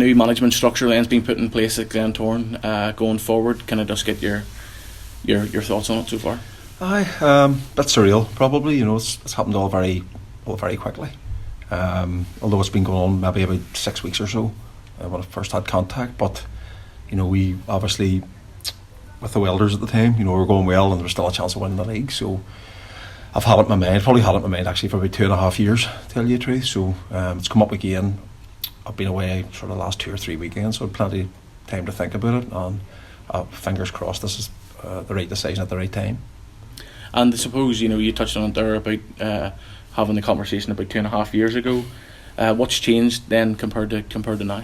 a new management structure then's been put in place at Glentoran going forward. Can I just get your thoughts on it so far? That's surreal. Probably, it's happened all very quickly. Although it's been going on maybe about 6 weeks or so when I first had contact. But we obviously, with the Welders at the time, we were going well and there was still a chance of winning the league. So I've had it in my mind. Probably had it in my mind actually for about 2.5 years, to tell you the truth. So it's come up again. I've been away sort of the last 2 or 3 weekends, so I've plenty of time to think about it. And fingers crossed, this is the right decision at the right time. And I suppose you touched on it there about having the conversation about 2.5 years ago. What's changed then compared to now?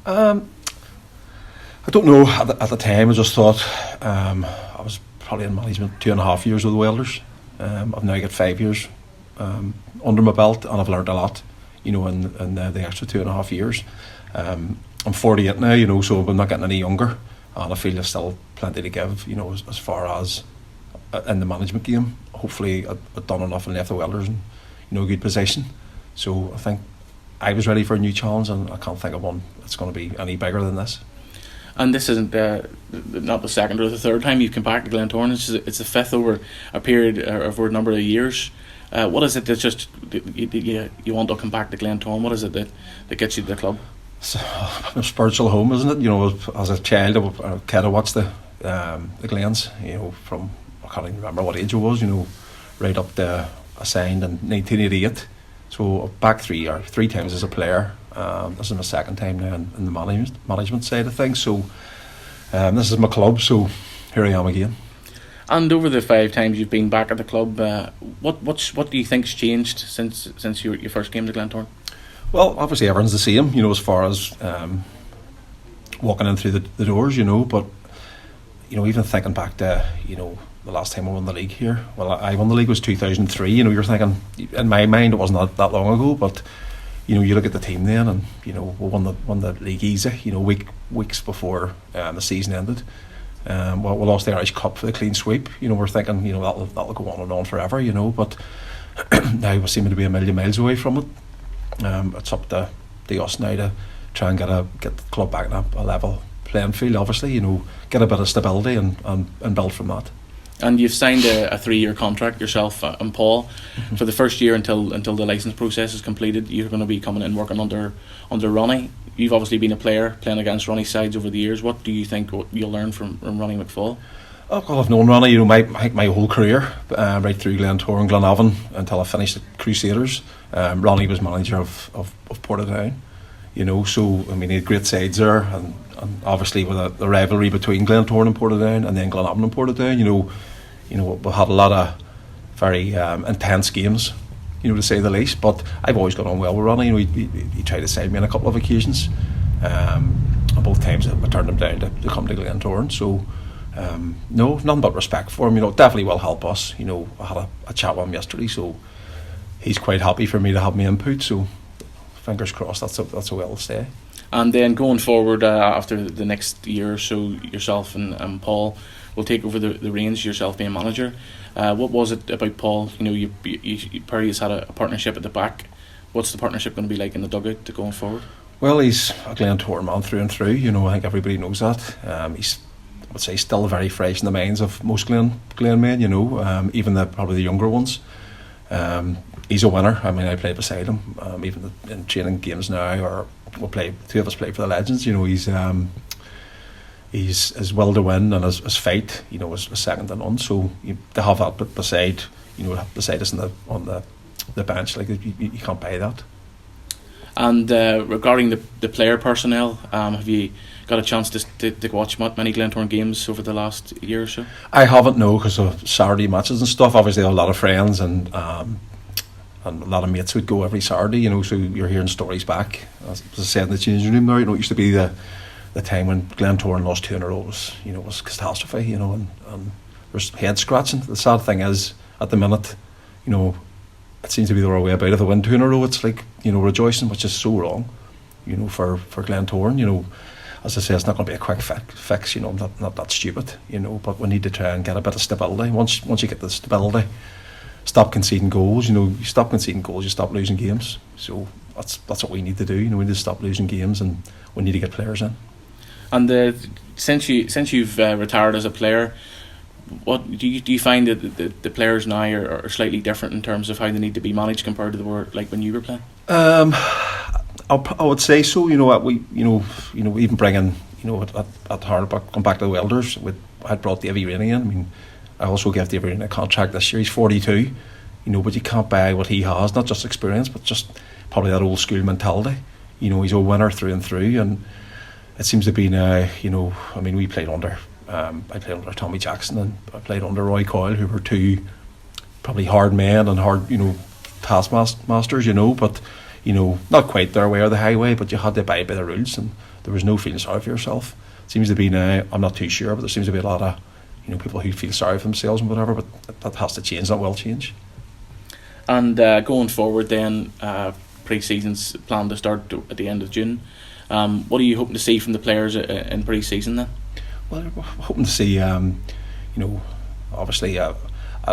I don't know. At the time, I just thought I was probably in management 2.5 years with the Welders. I've now got 5 years under my belt, and I've learned a lot. In the extra 2.5 years. I'm 48 now, so I'm not getting any younger, and I feel there's still plenty to give, as far as in the management game. Hopefully I've done enough and left the Welders in a good position. So I think I was ready for a new challenge, and I can't think of one that's going to be any bigger than this. And this isn't not the second or the third time you've come back to Glentoran. It's the fifth over a period over a number of years. What is it that's just you want to come back to Glentoran? What is it that gets you to the club? It's a spiritual home, isn't it? As a child, I watched the Glens. From I can't even remember what age I was. Right up to I signed in 1988. So back three times as a player. This is my second time now in the management side of things. So this is my club. So here I am again. And over the 5 times you've been back at the club, what do you think's changed since you first came to Glentoran? Well, obviously everyone's the same, as far as walking in through the doors, but even thinking back to the last time I won the league here. Well, I won the league was 2003. You're thinking, in my mind it wasn't that long ago, but you look at the team then, and we won the league easy. Weeks before the season ended. We lost the Irish Cup for the clean sweep. We're thinking, that'll go on and on forever. But now we seem to be a million miles away from it. It's up to us now to try and get the club back on a level playing field. Obviously, get a bit of stability and build from that. And you've signed a 3-year contract yourself and Paul. Mm-hmm. For the first year until the licence process is completed. You're going to be coming in working under Ronnie. You've obviously been a player playing against Ronnie's sides over the years. What do you think you'll learn from Ronnie McFall? Oh, well, I've known Ronnie, my whole career, right through Glentoran, Glenavon, until I finished at Crusaders. Ronnie was manager of Portadown, so he had great sides there, and obviously with the rivalry between Glentoran and Portadown, and then Glenavon and Portadown, we had a lot of very intense games, to say the least. But I've always got on well with Ronnie. He tried to sign me on a couple of occasions. And both times I turned him down to come to Glentoran. So no, nothing but respect for him. Definitely will help us. I had a chat with him yesterday, so he's quite happy for me to have my input. So fingers crossed that's a well stay. And then going forward after the next year or so, yourself and Paul will take over the reins, yourself being manager. What was it about Paul? Perry's had a partnership at the back. What's the partnership going to be like in the dugout going forward? Well, he's a Glentoran man through and through. I think everybody knows that. He's, I would say, still very fresh in the minds of most Glen men. Even probably the younger ones. He's a winner. I play beside him. Even in training games now, or two of us play for the Legends. He's his will to win and his fight, is second to none. So to have that beside us on the bench, you can't buy that. And regarding the player personnel, have you got a chance to watch many Glentoran games over the last year or so? I haven't, no, because of Saturday matches and stuff. Obviously, I have a lot of friends and a lot of mates would go every Saturday. So you're hearing stories back. As I said in the changing room there, it used to be the time when Glentoran lost 2 in a row was catastrophe, and there's head scratching. The sad thing is, at the minute, it seems to be the right way about it. If they win 2 in a row, it's like, rejoicing, which is so wrong, for Glentoran. As I say, it's not going to be a quick fix, not that stupid, but we need to try and get a bit of stability. Once you get the stability, stop conceding goals, you stop conceding goals, you stop losing games. So that's what we need to do. You know, we need to stop losing games, and we need to get players in. And since you've retired as a player, what do you find that the players now are slightly different in terms of how they need to be managed compared to the were like when you were playing? I would say so. You know, we even bringing, you know, at Heart, going back to the Welders, I brought Davy Rainey in. I mean, I also gave Davy Rainey a contract this year. He's 42, you know, but you can't buy what he has, not just experience, but just probably that old school mentality. You know, he's a winner through and through, and it seems to be now, you know, I mean, we played under, I played under Tommy Jackson, and I played under Roy Coyle, who were two probably hard men and hard, you know, taskmasters, you know, but, you know, not quite their way or the highway, but you had to abide by the rules, and there was no feeling sorry for yourself. It seems to be now, I'm not too sure, but there seems to be a lot of, you know, people who feel sorry for themselves and whatever, but that has to change, that will change. And going forward then, pre-season's planned to start at the end of June. What are you hoping to see from the players in pre-season then? Well, we're hoping to see, you know, obviously a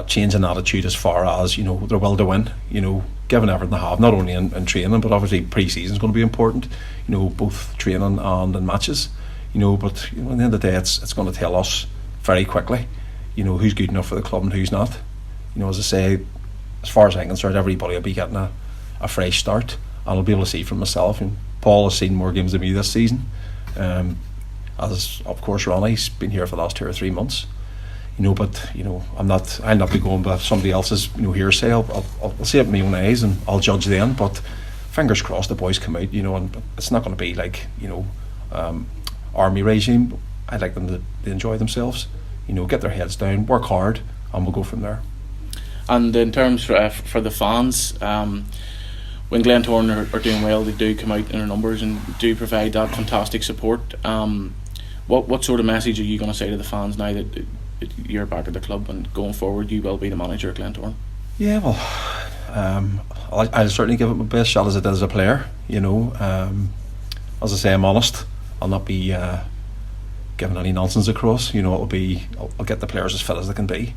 change in attitude as far as, you know, their will to win, you know, given everything they have, not only in training, but obviously pre-season is going to be important, you know, both training and in matches, you know, but you know, at the end of the day, it's going to tell us very quickly, you know, who's good enough for the club and who's not. You know, as I say, as far as I'm concerned, everybody will be getting a fresh start, and I'll be able to see from myself, and Paul has seen more games than me this season, as of course Ronnie's been here for the last 2 or 3 months, you know, but you know, I'll not be going by somebody else's, you know, hearsay. I'll see it with my own eyes and I'll judge then, but fingers crossed the boys come out, you know, and it's not going to be like, you know, army regime. I'd like them to enjoy themselves, you know, get their heads down, work hard, and we'll go from there. And in terms for the fans, when Glentoran are doing well, they do come out in their numbers and do provide that fantastic support. What sort of message are you going to say to the fans now that you're back at the club and going forward you will be the manager at Glentoran? Yeah, well, I'll certainly give it my best shot as I did as a player, you know. As I say, I'm honest. I'll not be giving any nonsense across, you know. I'll get the players as fit as they can be,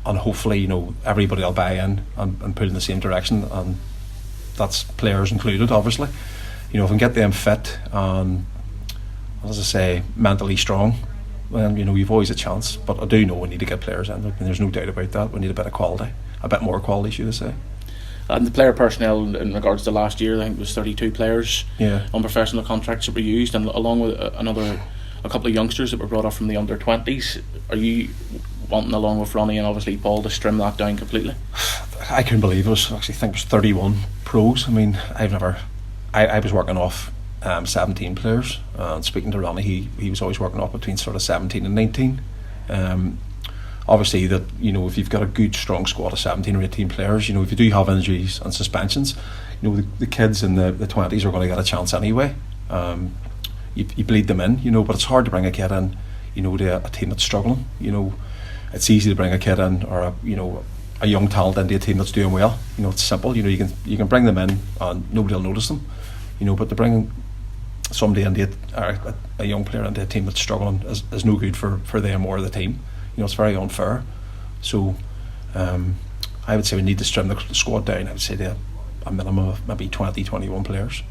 and hopefully, you know, everybody will buy in and pull in the same direction, and that's players included, obviously. You know, if I can get them fit and, as I say, mentally strong, then, you know, you've always a chance. But I do know we need to get players in, and there's no doubt about that. We need a bit of quality, a bit more quality, should I say. And the player personnel in regards to last year, I think it was 32 players on professional contracts that were used, and along with a couple of youngsters that were brought up from the under-20s. Are you wanting, along with Ronnie and obviously Paul, to trim that down completely? I couldn't believe it. I think it was 31 pros. I mean, I was working off 17 players, and speaking to Ronnie, he was always working off between sort of 17 and 19. Obviously, that, you know, if you've got a good strong squad of 17 or 18 players, you know, if you do have injuries and suspensions, you know, the kids in the 20s are going to get a chance anyway. You bleed them in, you know, but it's hard to bring a kid in, you know, to a team that's struggling. You know, it's easy to bring a kid in, or a young talent into a team that's doing well. You know, it's simple. You know, you can bring them in and nobody will notice them. You know, but to bring somebody into a young player into a team that's struggling is no good for them or the team. You know, it's very unfair. So I would say we need to trim the squad down. I would say to a minimum of maybe 20, 21 players.